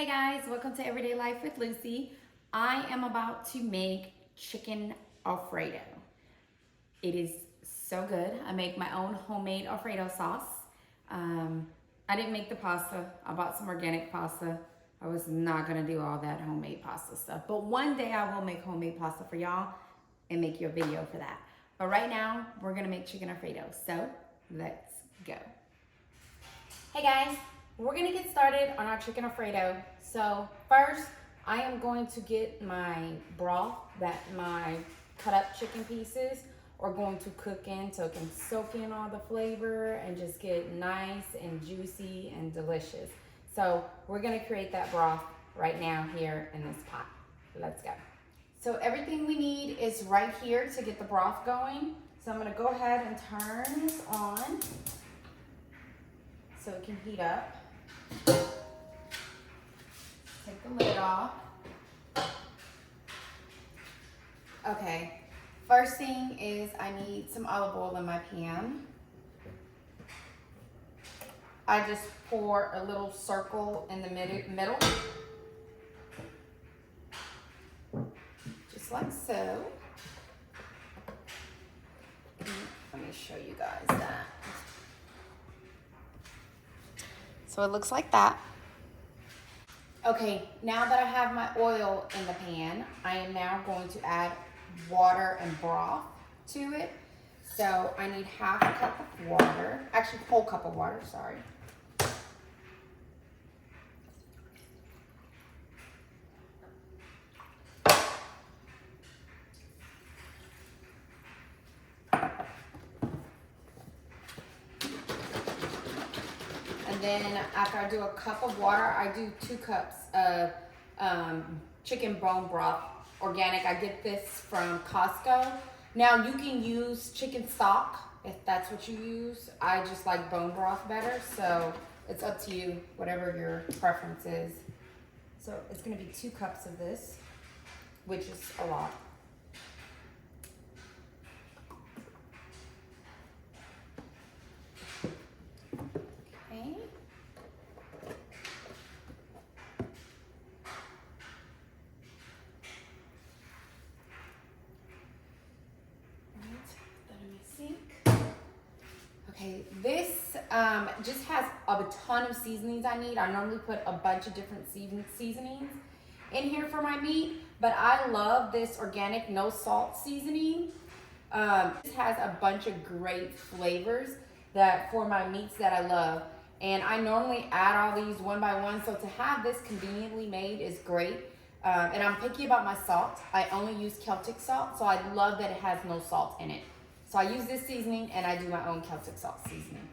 Hey guys, welcome to Everyday Life with Lucy. I am about to make chicken Alfredo. It is so good. I make my own homemade Alfredo sauce. I didn't make the pasta. I bought some organic pasta. I was not gonna do all that homemade pasta stuff, but one day I will make homemade pasta for y'all and make you a video for that. But right now, we're gonna make chicken Alfredo. So let's go. Hey guys, we're gonna get started on our chicken Alfredo. So first, I am going to get my broth that my cut up chicken pieces are going to cook in so it can soak in all the flavor and just get nice and juicy and delicious. So we're gonna create that broth right now here in this pot. Let's go. So everything we need is right here to get the broth going. So I'm gonna go ahead and turn this on so it can heat up. Take the lid off. Okay, first thing is I need some olive oil in my pan. I just pour a little circle in the middle. Just like so. Let me show you guys that. So it looks like that. Okay, now that I have my oil in the pan, I am now going to add water and broth to it. So I need half a cup of water, actually whole cup of water, sorry. And then after I do a cup of water, I do 2 cups of chicken bone broth, organic. I get this from Costco. Now you can use chicken stock if that's what you use. I just like bone broth better, so it's up to you, whatever your preference is. So it's gonna be 2 cups of this, which is a lot. Okay. Okay, this just has a ton of seasonings I need. I normally put a bunch of different seasonings in here for my meat, but I love this organic no salt seasoning. This has a bunch of great flavors that for my meats that I love. And I normally add all these one by one, so to have this conveniently made is great. And I'm picky about my salt. I only use Celtic salt, so I love that it has no salt in it. So I use this seasoning and I do my own Celtic salt seasoning.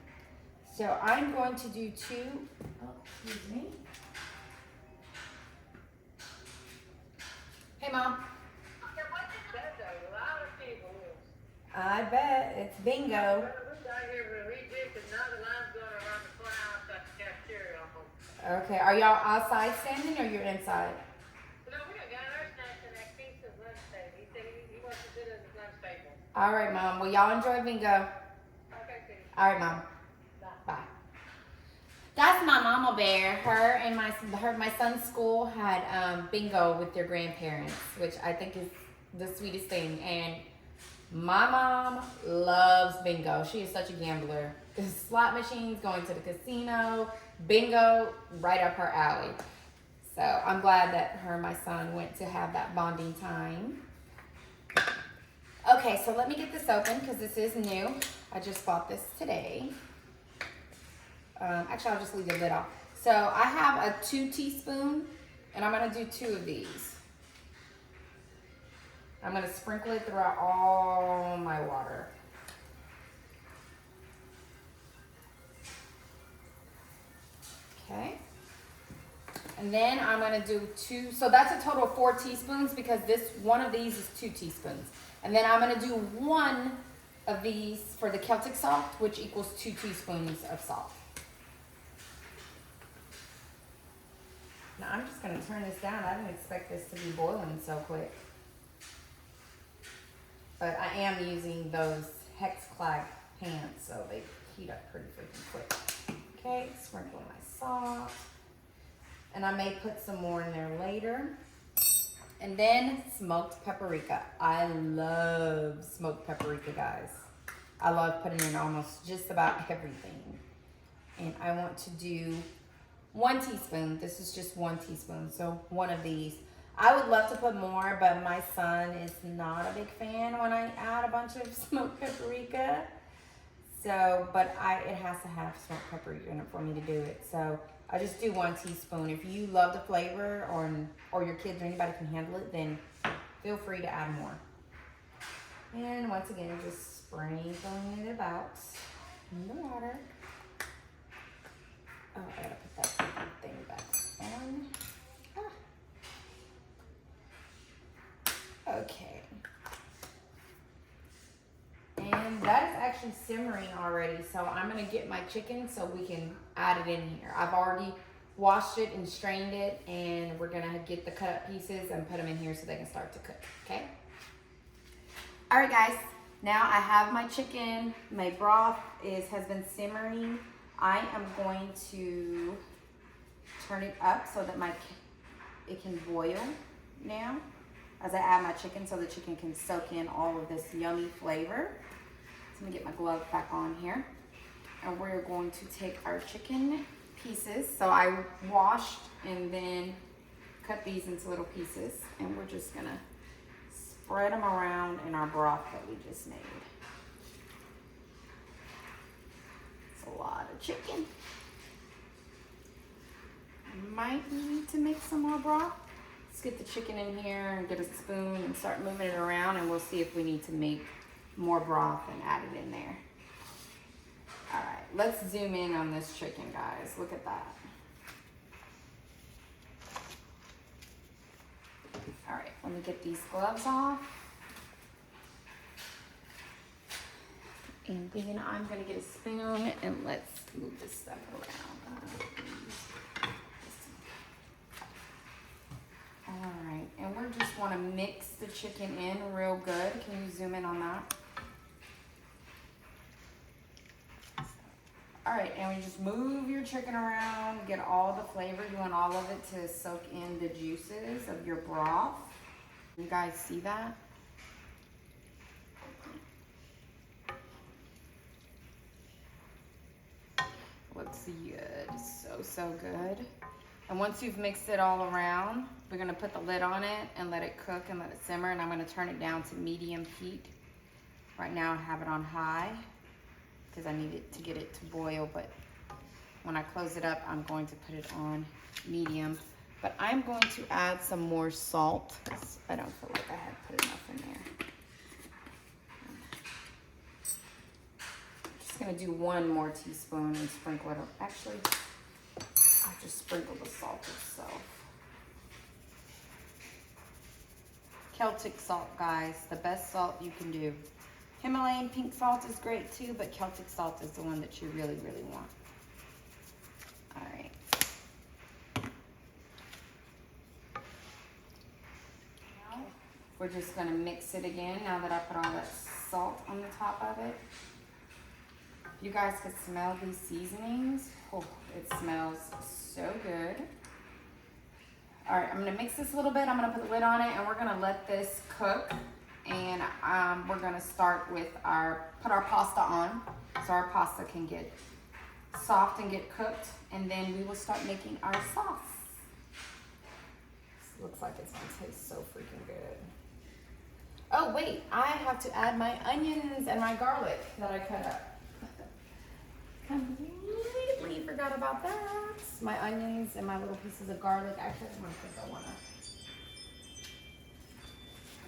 So I'm going to do 2, excuse me. Hey Mom. I bet, it's bingo. Okay, are y'all outside standing or you're inside? All right, Mom. Well, y'all enjoy bingo. Okay. All right, Mom. Bye. That's my mama bear. Her and my son's school had bingo with their grandparents, which I think is the sweetest thing. And my mom loves bingo. She is such a gambler. The slot machines, going to the casino, bingo, right up her alley. So I'm glad that her and my son went to have that bonding time. Okay, so let me get this open because this is new. I just bought this today. Actually, I'll just leave the lid off. So I have a 2 teaspoon, and I'm gonna do 2 of these. I'm gonna sprinkle it throughout all my water. Okay. And then I'm gonna do 2, so that's a total of 4 teaspoons because one of these is 2 teaspoons. And then I'm gonna do 1 of these for the Celtic salt, which equals 2 teaspoons of salt. Now I'm just gonna turn this down. I didn't expect this to be boiling so quick. But I am using those Hex-Clag pans, so they heat up pretty freaking quick. Okay, sprinkle my salt. And I may put some more in there later. And then smoked paprika. I love smoked paprika, guys. I love putting in almost just about everything. And I want to do 1 teaspoon. This is just 1 teaspoon, so one of these. I would love to put more, but my son is not a big fan when I add a bunch of smoked paprika. So, but it has to have smoked paprika in it for me to do it. So I just do 1 teaspoon. If you love the flavor or your kids or anybody can handle it, then feel free to add more. And once again, just sprinkling it about in the water. Oh, I gotta put that thing back on. Okay. And that is actually simmering already, so I'm gonna get my chicken so we can add it in here. I've already washed it and strained it, and we're gonna get the cut up pieces and put them in here so they can start to cook, okay? All right, guys, now I have my chicken. My broth has been simmering. I am going to turn it up so that it can boil now as I add my chicken so the chicken can soak in all of this yummy flavor. So I'm gonna get my glove back on here. And we're going to take our chicken pieces. So I washed and then cut these into little pieces. And we're just gonna spread them around in our broth that we just made. It's a lot of chicken. Might need to make some more broth. Let's get the chicken in here and get a spoon and start moving it around, and we'll see if we need to make more broth and add it in there. All right, let's zoom in on this chicken, guys. Look at that. All right, let me get these gloves off. And then I'm gonna get a spoon and let's move this stuff around. All right, and we just wanna mix the chicken in real good. Can you zoom in on that? All right, and we just move your chicken around, get all the flavor. You want all of it to soak in the juices of your broth. You guys see that? Looks good, so good. And once you've mixed it all around, we're gonna put the lid on it and let it cook and let it simmer, and I'm gonna turn it down to medium heat. Right now I have it on high because I need it to get it to boil, but when I close it up, I'm going to put it on medium. But I'm going to add some more salt. I don't feel like I had put enough in there. Gonna do 1 more teaspoon and sprinkle it. Actually, I'll just sprinkle the salt itself. Celtic salt, guys, the best salt you can do. Himalayan pink salt is great too, but Celtic salt is the one that you really, really want. All right. Now, we're just gonna mix it again now that I put all that salt on the top of it. You guys could smell these seasonings. Oh, it smells so good. All right, I'm gonna mix this a little bit. I'm gonna put the lid on it and we're gonna let this cook. And we're gonna start with put our pasta on so our pasta can get soft and get cooked. And then we will start making our sauce. This looks like it's gonna taste so freaking good. Oh wait, I have to add my onions and my garlic that I cut up. Completely forgot about that. My onions and my little pieces of garlic. Actually, I think I want to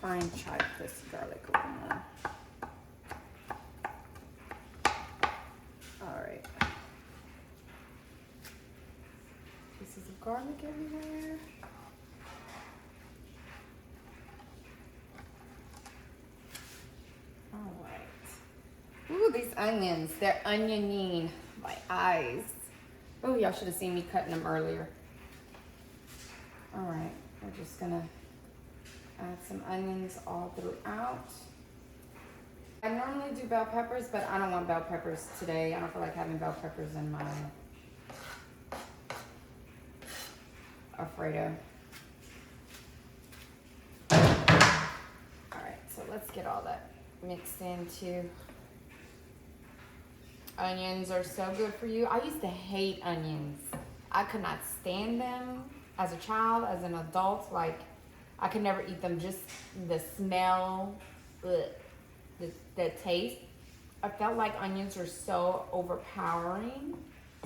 fine chop this garlic open. All right. Pieces of garlic everywhere. All right. Ooh, these onions, they're onioning my eyes. Oh, y'all should have seen me cutting them earlier. All right, we're just gonna add some onions all throughout. I normally do bell peppers, but I don't want bell peppers today. I don't feel like having bell peppers in my Alfredo. Alright, so let's get all that mixed into. Onions are so good for you. I used to hate onions. I could not stand them as a child, as an adult. Like, I could never eat them. Just the smell, the taste. I felt like onions were so overpowering.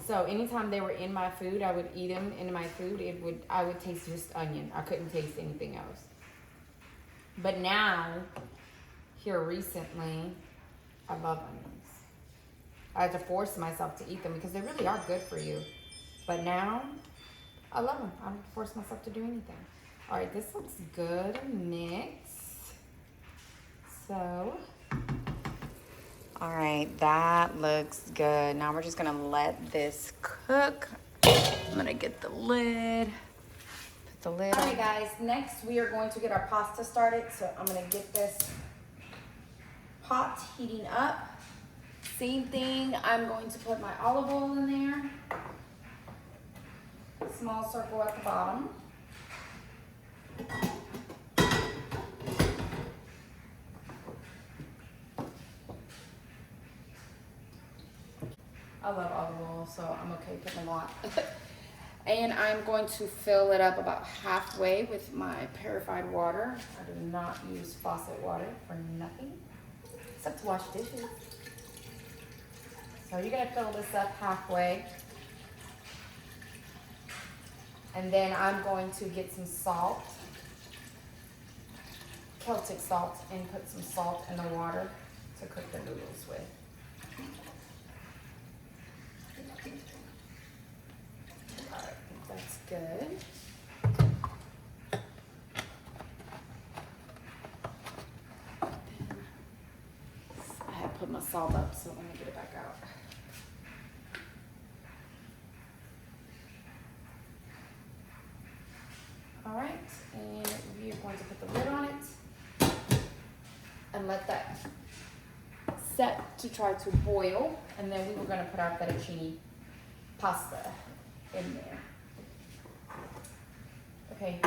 So anytime they were in my food, I would eat them in my food. I would taste just onion. I couldn't taste anything else. But now, here recently, I love onions. I had to force myself to eat them because they really are good for you. But now, I love them. I don't force myself to do anything. All right, this looks good mixed. So, all right, that looks good. Now we're just gonna let this cook. I'm gonna get the lid. Put the lid on. All right, guys, next we are going to get our pasta started. So I'm gonna get this pot heating up. Same thing, I'm going to put my olive oil in there. Small circle at the bottom. I love olive oil, so I'm okay putting a lot. And I'm going to fill it up about halfway with my purified water. I do not use faucet water for nothing, except to wash dishes. So you're gonna fill this up halfway. And then I'm going to get some salt, Celtic salt, and put some salt in the water to cook the noodles with. All right, that's good. I have put my salt up, so let me get it back out. All right, and we're going to put the lid on it and let that set to try to boil. And then we were going to put our fettuccine pasta in there. Okay,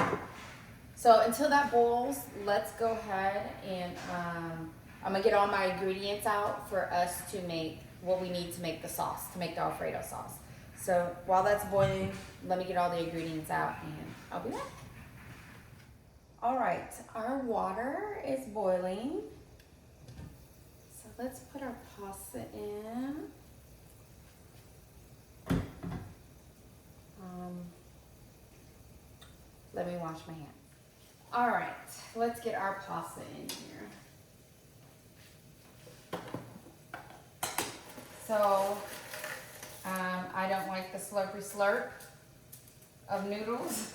so until that boils, let's go ahead and I'm gonna get all my ingredients out for us to make what we need to make the sauce, to make the Alfredo sauce. So while that's boiling, let me get all the ingredients out and I'll be back. All right, our water is boiling. So let's put our pasta in. Let me wash my hands. All right, let's get our pasta in here. So, I don't like the slurpy slurp of noodles.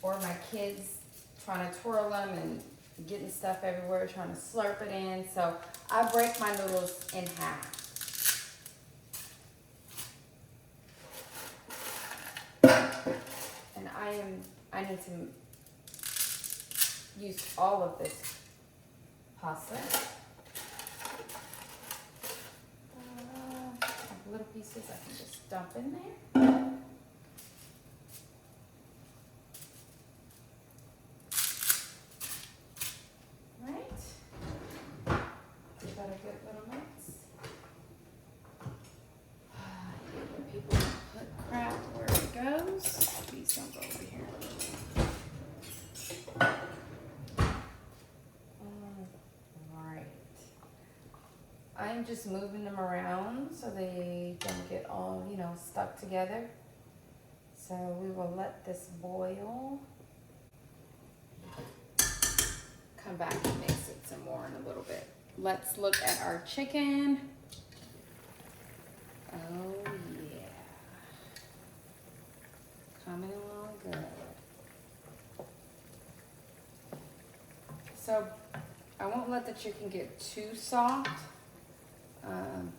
Or my kids trying to twirl them and getting stuff everywhere, trying to slurp it in. So I break my noodles in half. And I need to use all of this pasta. Little pieces I can just dump in there. I'm just moving them around so they don't get all, stuck together. So we will let this boil. Come back and mix it some more in a little bit. Let's look at our chicken. Oh yeah. Coming along good. So I won't let the chicken get too soft.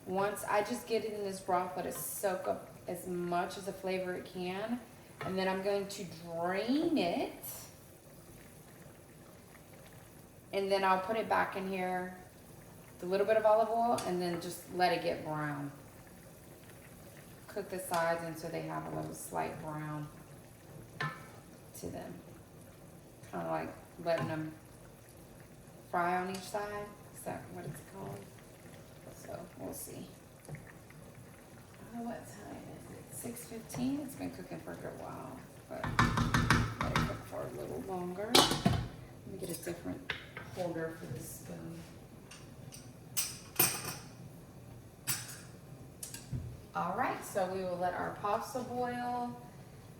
Once I just get it in this broth, let it soak up as much of the flavor it can. And then I'm going to drain it. And then I'll put it back in here, with a little bit of olive oil, and then just let it get brown. cook the sides until they have a little slight brown to them. Kind of like letting them fry on each side. Is that what it's called? So we'll see. What time is it? 6:15. It's been cooking for a good while, but let it cook for a little longer. Let me get a different holder for this spoon. All right, so we will let our pasta boil,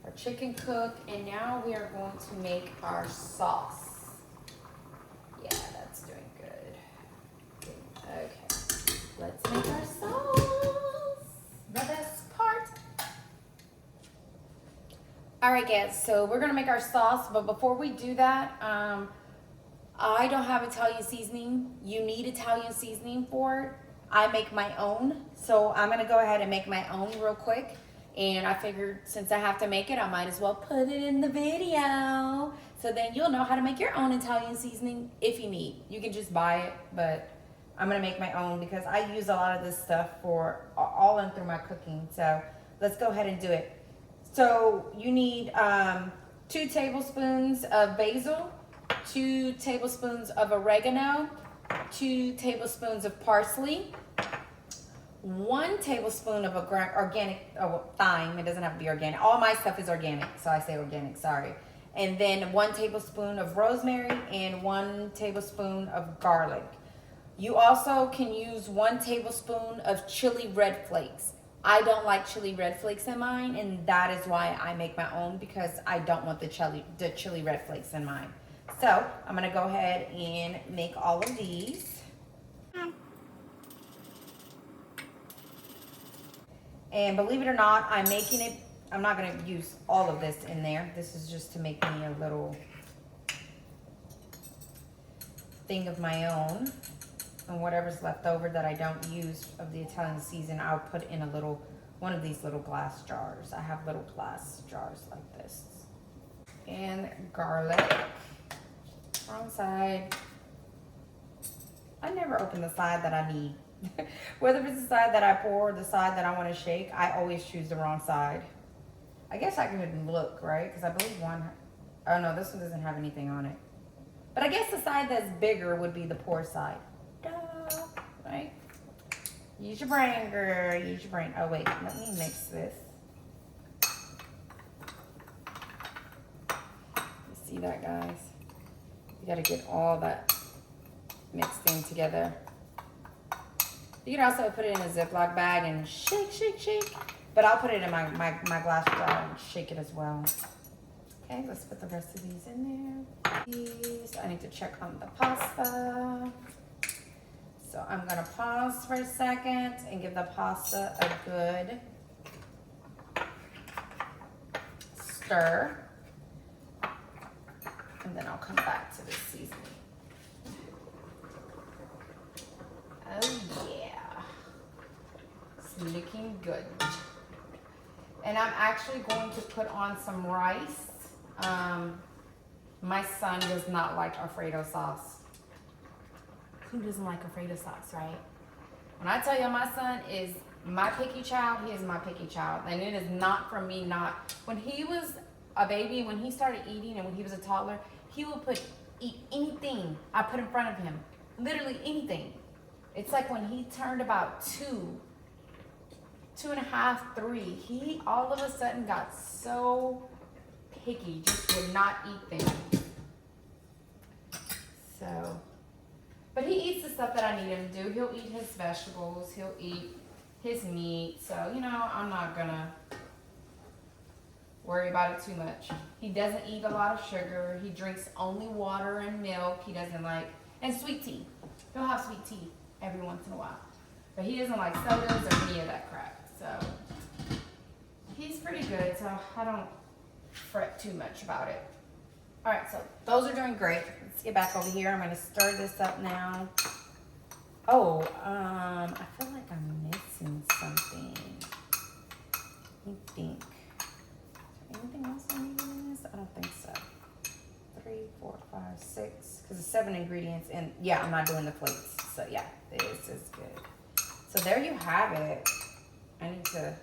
our chicken cook, and now we are going to make our sauce. Yeah, that's doing good. Okay, let's make our sauce. The best part. All right, guys, so we're gonna make our sauce, but before we do that, I don't have Italian seasoning. You need Italian seasoning for it. I make my own, so I'm gonna go ahead and make my own real quick. And I figured since I have to make it, I might as well put it in the video. So then you'll know how to make your own Italian seasoning if you need. You can just buy it, but I'm gonna make my own because I use a lot of this stuff for all in through my cooking. So let's go ahead and do it. So you need 2 tablespoons of basil, 2 tablespoons of oregano, 2 tablespoons of parsley, 1 tablespoon of organic thyme. It doesn't have to be organic. All my stuff is organic, so I say organic, sorry. And then 1 tablespoon of rosemary and 1 tablespoon of garlic. You also can use 1 tablespoon of chili red flakes. I don't like chili red flakes in mine, and that is why I make my own, because I don't want the chili red flakes in mine. So I'm gonna go ahead and make all of these. And believe it or not, I'm making it, I'm not gonna use all of this in there. This is just to make me a little thing of my own. And whatever's left over that I don't use of the Italian season, I'll put in a little, one of these little glass jars. I have little glass jars like this. And garlic. Wrong side. I never open the side that I need. Whether it's the side that I pour or the side that I want to shake, I always choose the wrong side. I guess I can look, right? Because I believe one, oh no, this one doesn't have anything on it. But I guess the side that's bigger would be the pour side. Duh, right? Use your brain, girl. Use your brain. Oh wait, let me mix this. You see that, guys? You gotta get all that mixed in together. You can also put it in a Ziploc bag and shake, shake, shake. But I'll put it in my glass jar and shake it as well. Okay, let's put the rest of these in there. These, I need to check on the pasta. So I'm gonna pause for a second and give the pasta a good stir. And then I'll come back to the seasoning. Oh yeah, it's looking good. And I'm actually going to put on some rice. My son does not like Alfredo sauce. Who doesn't like Alfredo sauce, right? When I tell you my son is my picky child, he is my picky child. And it is not from me not. When he was a baby, when he started eating and when he was a toddler, he would eat anything I put in front of him. Literally anything. It's like when he turned about 2.5, 3, he all of a sudden got so picky, just would not eat things. So, but he eats the stuff that I need him to do. He'll eat his vegetables, he'll eat his meat. So, you know, I'm not gonna worry about it too much. He doesn't eat a lot of sugar. He drinks only water and milk. He doesn't like, and sweet tea. He'll have sweet tea every once in a while. But he doesn't like sodas or any of that crap. So he's pretty good, so I don't fret too much about it. All right, so those are doing great. Let's get back over here. I'm gonna stir this up now. Oh, I feel like I'm missing something. Let me think. Is there anything else I need in this? I don't think so. 3, 4, 5, 6, because it's 7 ingredients, and yeah, I'm not doing the plates. So yeah, this is good. So there you have it. I need to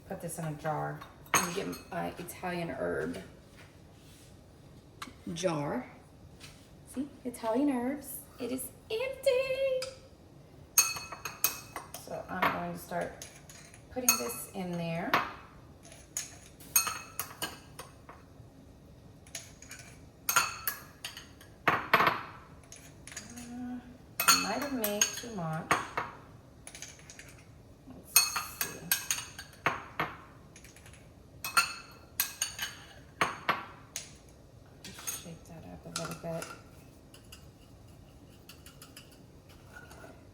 put this in a jar. I'm getting my Italian herb jar. See, Italian herbs. It is empty. So I'm going to start putting this in there. I might have made too much. Let's see. Just shake that up a little bit.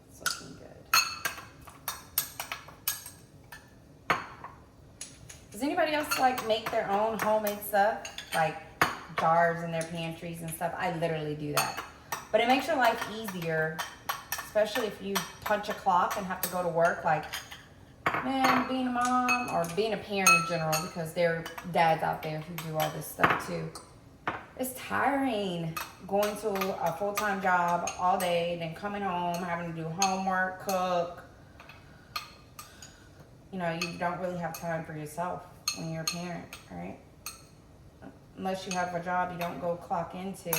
It's looking good. Does anybody else like make their own homemade stuff? Like jars in their pantries and stuff? I literally do that. But it makes your life easier, especially if you punch a clock and have to go to work. Like, man, being a mom or being a parent in general, because there are dads out there who do all this stuff too. It's tiring going to a full-time job all day, then coming home, having to do homework, cook. You know, you don't really have time for yourself when you're a parent, right? Unless you have a job you don't go clock into,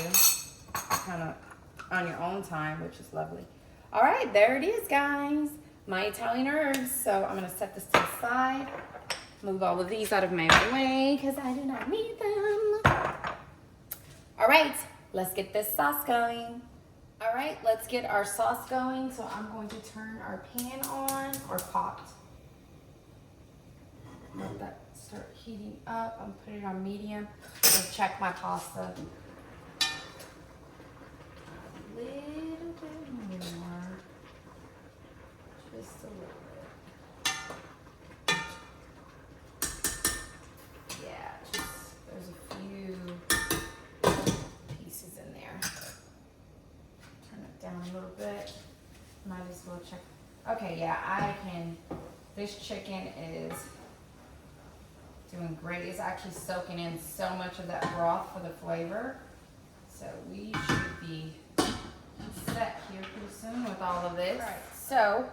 kind of on your own time, which is lovely. All right, there it is, guys. My Italian herbs. So I'm gonna set this to the side. Move all of these out of my way because I do not need them. All right, let's get this sauce going. All right, let's get our sauce going. So I'm going to turn our pan on, or pot. Let that start heating up. I'm putting it on medium. I'll check my pasta. A little bit more. Just a little bit. Yeah, just, there's a few pieces in there. Turn it down a little bit. Might as well check. Okay, yeah, I can. This chicken is doing great. It's actually soaking in so much of that broth for the flavor. So we should be set here pretty soon with all of this. All right, so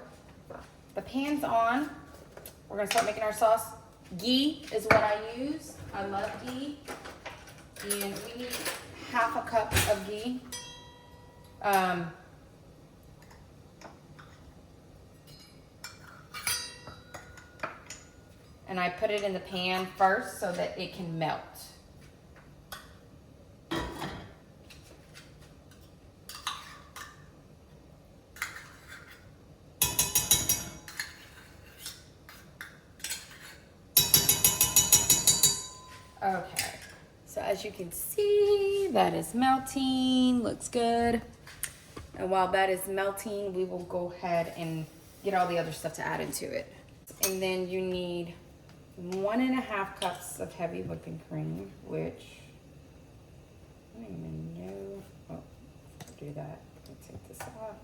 the pan's on. We're gonna start making our sauce. Ghee is what I use. I love ghee. And we need half a cup of ghee. And I put it in the pan first so that it can melt. Okay, so as you can see, that is melting, looks good. And while that is melting, we will go ahead and get all the other stuff to add into it. And then you need 1.5 cups of heavy whipping cream, which I don't even know. Oh, I'll do that. Let me take this off.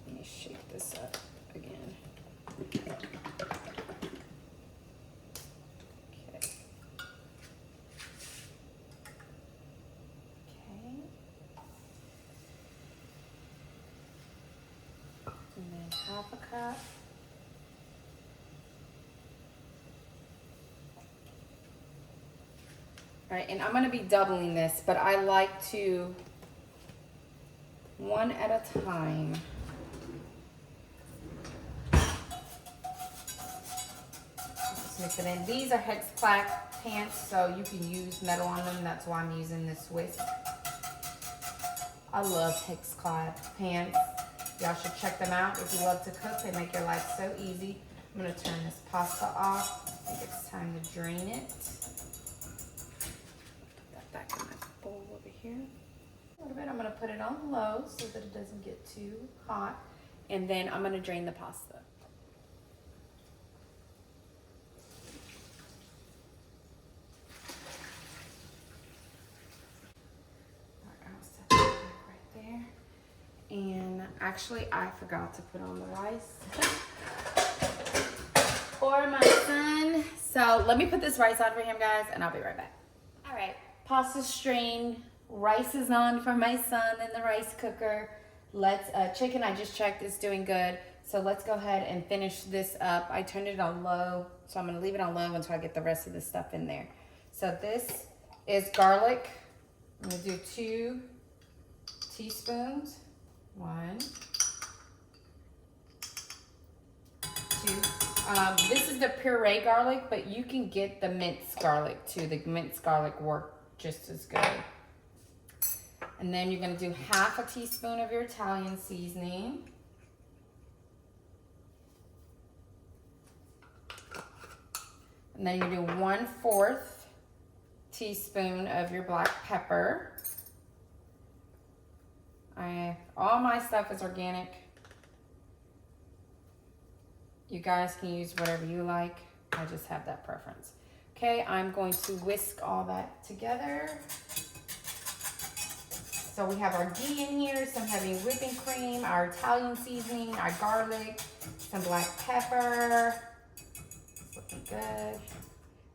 Let me shake this up again. Okay. And then half a cup. All right, and I'm gonna be doubling this, but I like to one at a time. Just mix it in. These are hex clack pants, so you can use metal on them. That's why I'm using this Swiss. I love hex clack pants. Y'all should check them out if you love to cook. They make your life so easy. I'm gonna turn this pasta off. I think it's time to drain it. Back in my bowl over here. A little bit. I'm going to put it on low so that it doesn't get too hot. And then I'm going to drain the pasta. Alright, I'll set that back right there. And actually, I forgot to put on the rice for my son. So let me put this rice on for him, guys, and I'll be right back. All right. Pasta strained, rice is on for my son in the rice cooker. Chicken I just checked is doing good. So let's go ahead and finish this up. I turned it on low, so I'm gonna leave it on low until I get the rest of the stuff in there. So this is garlic. I'm gonna do 2 teaspoons. 1, 2. This is the puree garlic, but you can get the minced garlic too. The minced garlic works just as good. And then you're gonna do half a teaspoon of your Italian seasoning. And then you do 1/4 teaspoon of your black pepper. All my stuff is organic. You guys can use whatever you like. I just have that preference. Okay, I'm going to whisk all that together. So we have our ghee in here, some heavy whipping cream, our Italian seasoning, our garlic, some black pepper. It's looking good.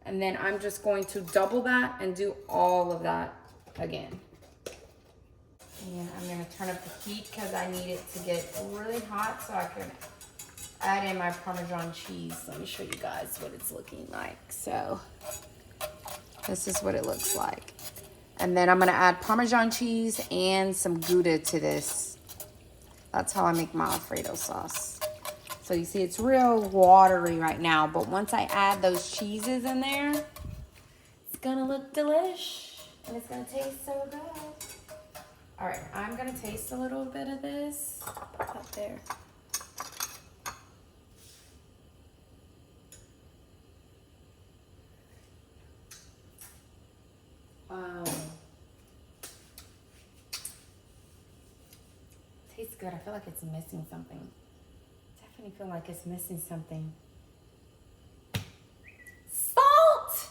And then I'm just going to double that and do all of that again. And I'm gonna turn up the heat because I need it to get really hot so I can add in my Parmesan cheese. Let me show you guys what it's looking like. So this is what it looks like. And then I'm gonna add Parmesan cheese and some Gouda to this. That's how I make my Alfredo sauce. So you see it's real watery right now, but once I add those cheeses in there, it's gonna look delish and it's gonna taste so good. All right, I'm gonna taste a little bit of this. Put that there. Tastes good. I feel like it's missing something. Definitely feel like it's missing something. Salt!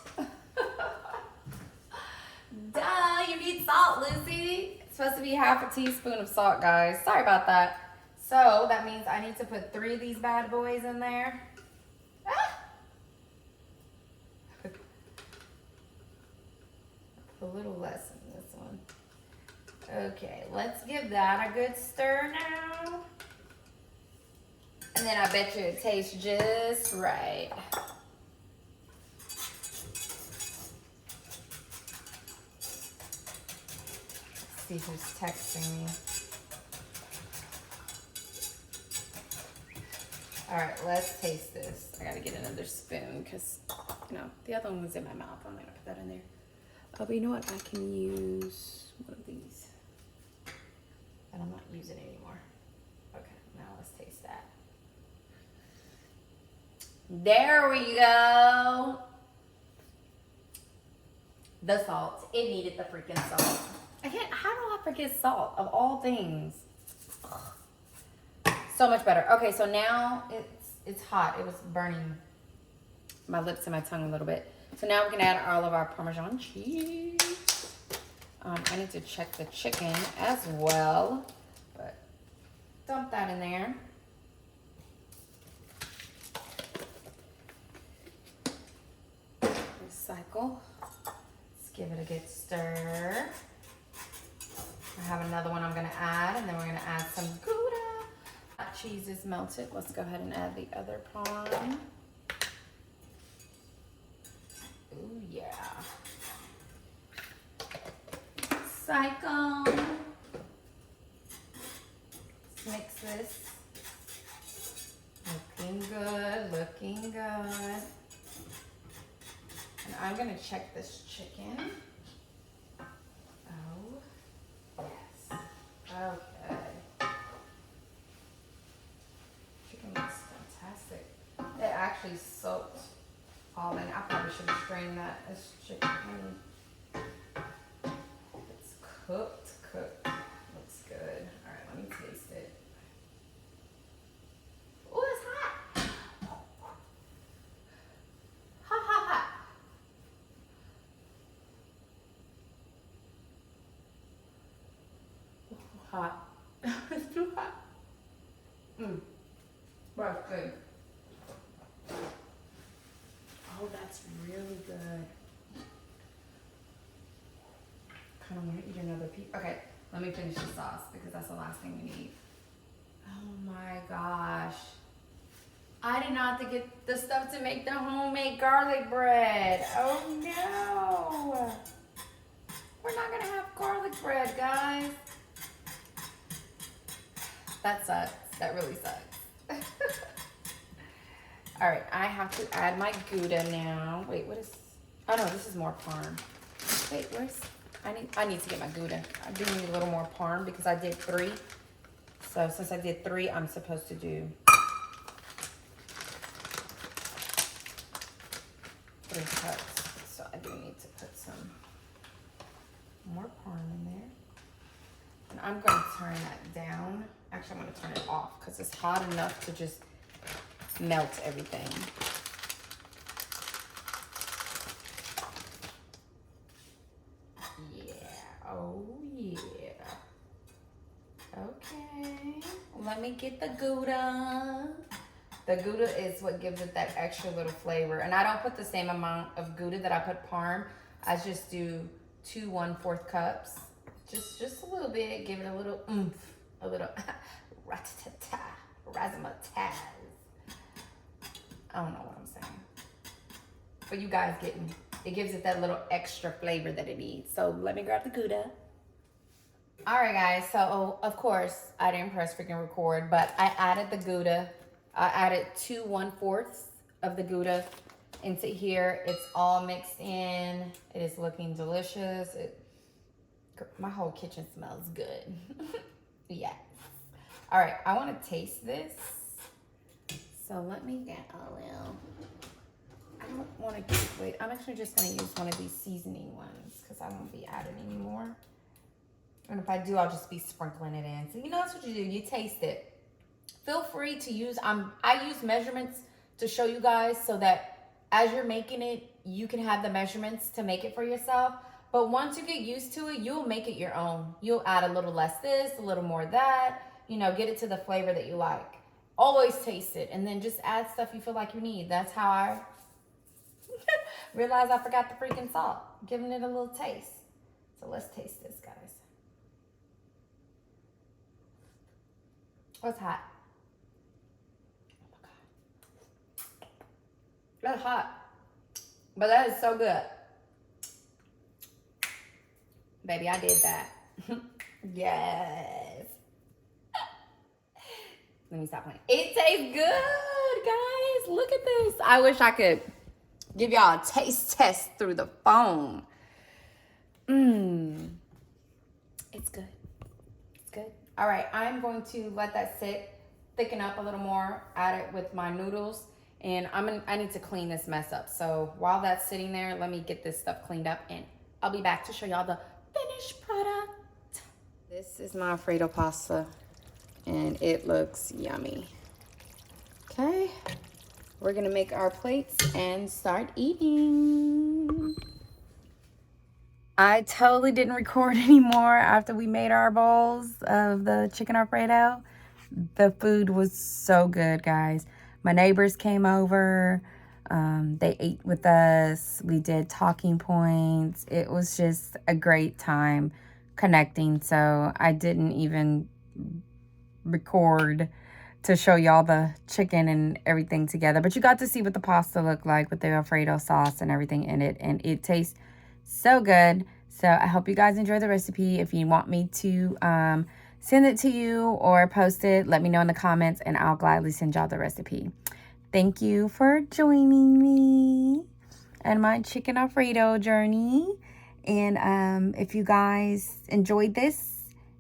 Duh, you need salt, Lucy. It's supposed to be half a teaspoon of salt, guys. Sorry about that. So that means I need to put 3 of these bad boys in there. Ah! A little less in this one. Okay, let's give that a good stir now. And then I bet you it tastes just right. Let's see who's texting me. All right, let's taste this. I gotta get another spoon because, you know, the other one was in my mouth. I'm gonna put that in there. Oh, but you know what? I can use one of these. And I'm not using it anymore. Okay, now let's taste that. There we go. The salt. It needed the freaking salt. Again, how do I forget salt of all things? Ugh. So much better. Okay, so now it's hot. It was burning my lips and my tongue a little bit. So now we can add all of our Parmesan cheese. I need to check the chicken as well, but dump that in there. Recycle. Let's give it a good stir. I have another one I'm gonna add, and then we're gonna add some Gouda. That cheese is melted. Let's go ahead and add the other Parm. Ooh, yeah. Cycle. Let's mix this. Looking good, looking good. And I'm gonna check this chicken. Oh, yes. Okay. Chicken looks fantastic. It actually soaked all in. I probably should have strained that as chicken. It's cooked. Looks good. All right, let me taste it. Oh, it's hot. Hot. Hot. It's too hot. That's good. Oh, that's really good. Kind of want to eat another piece. Okay, let me finish the sauce because that's the last thing we need. Oh my gosh. I did not get the stuff to make the homemade garlic bread. Oh no. We're not gonna have garlic bread, guys. That sucks. That really sucks. All right, I have to add my Gouda now. Wait, what is? Oh no, this is more parm. Wait, where's? I need to get my Gouda. I do need a little more parm because I did 3. So since I did 3, I'm supposed to do 3 cups. So I do need to put some more parm in there. And I'm going to turn that down. Actually, I'm going to turn it off because it's hot enough to just melt everything. Yeah. Oh, yeah. Okay. Let me get the Gouda. The Gouda is what gives it that extra little flavor. And I don't put the same amount of Gouda that I put parm. I just do 2 1/4 cups. Just a little bit. Give it a little oomph. A little rat-ta-ta, razzmatazz. I don't know what I'm saying. But you guys get me. It gives it that little extra flavor that it needs. So let me grab the Gouda. All right, guys. So, of course, I didn't press freaking record, but I added the Gouda. I added 2 1/4 of the Gouda into here. It's all mixed in. It is looking delicious. My whole kitchen smells good. Yes. All right, I want to taste this. So let me get a little. I don't want to keep, wait, I'm actually just going to use one of these seasoning ones because I won't be adding any more. And if I do, I'll just be sprinkling it in. So you know that's what you do. You taste it. Feel free to use, I use measurements to show you guys so that as you're making it, you can have the measurements to make it for yourself. But once you get used to it, you'll make it your own. You'll add a little less this, a little more that, you know, get it to the flavor that you like. Always taste it and then just add stuff you feel like you need. That's how I realized I forgot the freaking salt, giving it a little taste. So let's taste this, guys. Oh, it's hot. Oh my God. That's hot. But that is so good. Baby, I did that. Yes. Let me stop playing. It tastes good, guys. Look at this. I wish I could give y'all a taste test through the phone. It's good. It's good. All right, I'm going to let that sit, thicken up a little more, add it with my noodles, and I need to clean this mess up. So while that's sitting there, let me get this stuff cleaned up, and I'll be back to show y'all the finished product. This is my Alfredo pasta, and it looks yummy. Okay, we're gonna make our plates and start eating. I totally didn't record anymore after we made our bowls of the chicken Alfredo. The food was so good, guys. My neighbors came over. They ate with us. We did talking points. It was just a great time connecting. So I didn't even record to show y'all the chicken and everything together. But you got to see what the pasta looked like with the Alfredo sauce and everything in it. And it tastes so good. So I hope you guys enjoy the recipe. If you want me to send it to you or post it, let me know in the comments and I'll gladly send y'all the recipe. Thank you for joining me and my chicken Alfredo journey. And if you guys enjoyed this,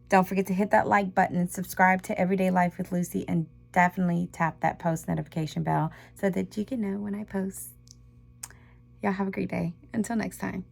don't forget to hit that like button and subscribe to Everyday Life with Lucy, and definitely tap that post notification bell so that you can know when I post. Y'all have a great day. Until next time.